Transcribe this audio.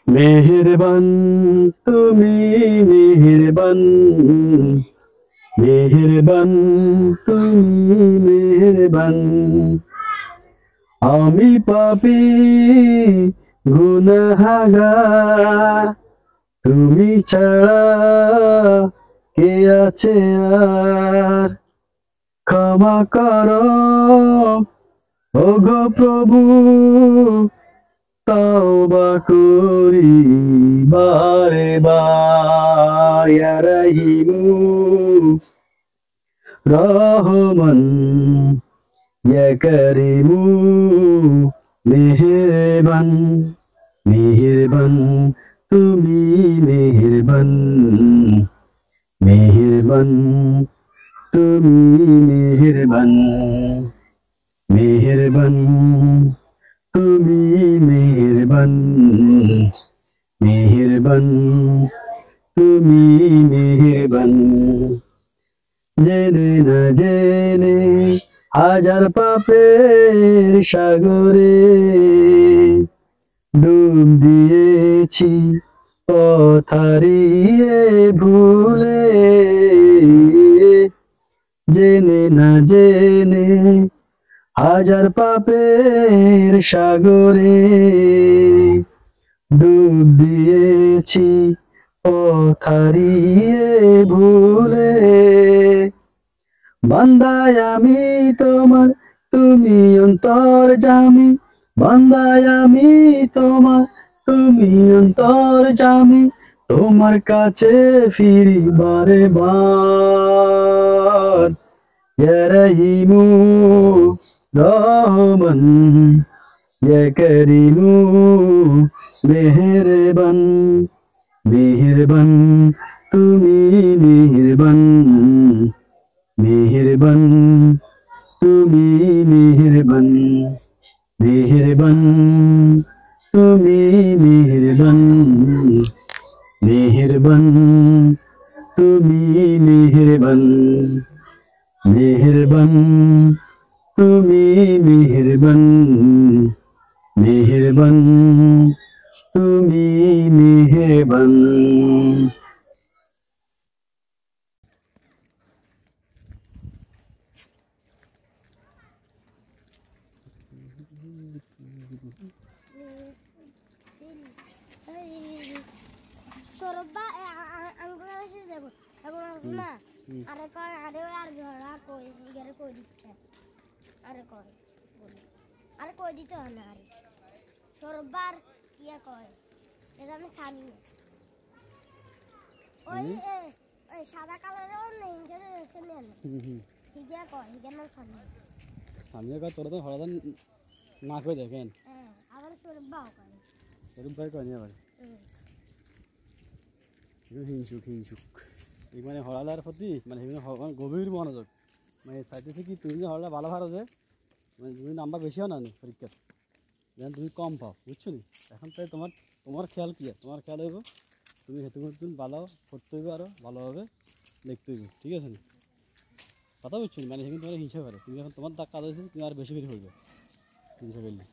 মেহেরবান তুমি, মেহেরবান, মেহেরবান তুমি, মেহেরবান। আমি পাপী গুনাহগার, তুমি ছাড়া কে আছে আর? ক্ষমা করো ওগো প্রভু, তওবা করি বারে বার। ইয়া রহিমু রহমান, ইয়া করিমু মেহেরবান, মেহেরবান তুমি, মেহেরবান, মেহেরবান তুমি, মেহেরবান, মেহেরবান তুমি, মেহেরবান, মেহেরবান তুমি, মেহেরবান। জেনে না জেনে হাজার পাপের সাগরে ডুব দিয়েছি, পথ হারিয়ে ভুলে। জেনে না জেনে হাজার পাপের সাগরে ডুব দিয়েছি, পথ হারিয়ে ভুলে। বান্দায় আমি তোমার, তুমি অন্তর্যামী, বান্দায় আমি তোমার, তুমি অন্তর্যামী। তোমার কাছে ফিরি বারে বার। ইয়া রহিমু রহমান, ইয়া করিমু মেহেরবান, মেহেরবান তুমি, মেহেরবান, মেহেরবান তুমি, মেহেরবান, মেহেরবান তুমি, মেহেরবান, মেহেরবান তুমি, মেহেরবান, মেহেরবান তুমি, মেহেরবান, মেহেরবান তুমি, মেহেরবান। সৌরভ বা আঙ্গুল এসে যাবো এখন না। আরে কয় আরে আর ঘোড়া কই গেলে কই দিচ্ছে, আরে কয় বলি, আরে কই দিতে হয় না। আরে সৌরভ বার ইয়ে কয় এটা আমি সামি ওই ওই সাদা কালারের নেই যেটা দেখতে নেন ঠিক আছে কয় এখানে নাম সামি। সামিয়া কয় তোরা তো হঠাৎ না কই দেখেন। হ্যাঁ আবার সৌরভ বাও কয়, সৌরভ ভাই কয় নি আবার হিংসুক, হিংসুক এই মানে হরালার প্রতি মানে গভীর মনোযোগ। মানে চাইতেছে কি তুমি যে হরলা ভালো ভালো যে মানে তুমি নাম্বার বেশি হও না পরীক্ষার, যেন তুমি কম পাও, বুঝছো নি? এখন তাই তোমার তোমার খেয়াল কি, তোমার খেয়াল হইব তুমি হেতু তুমি ভালো পড়তে হইবে, আরও ভালোভাবে লিখতে হইবে, ঠিক আছে না? কথা বুঝছো? মানে সেখানে তোমার হিংসা করে, তুমি এখন তোমার কাজ হয়েছে তুমি আর বেশি করে হইবে হিংসা করলে।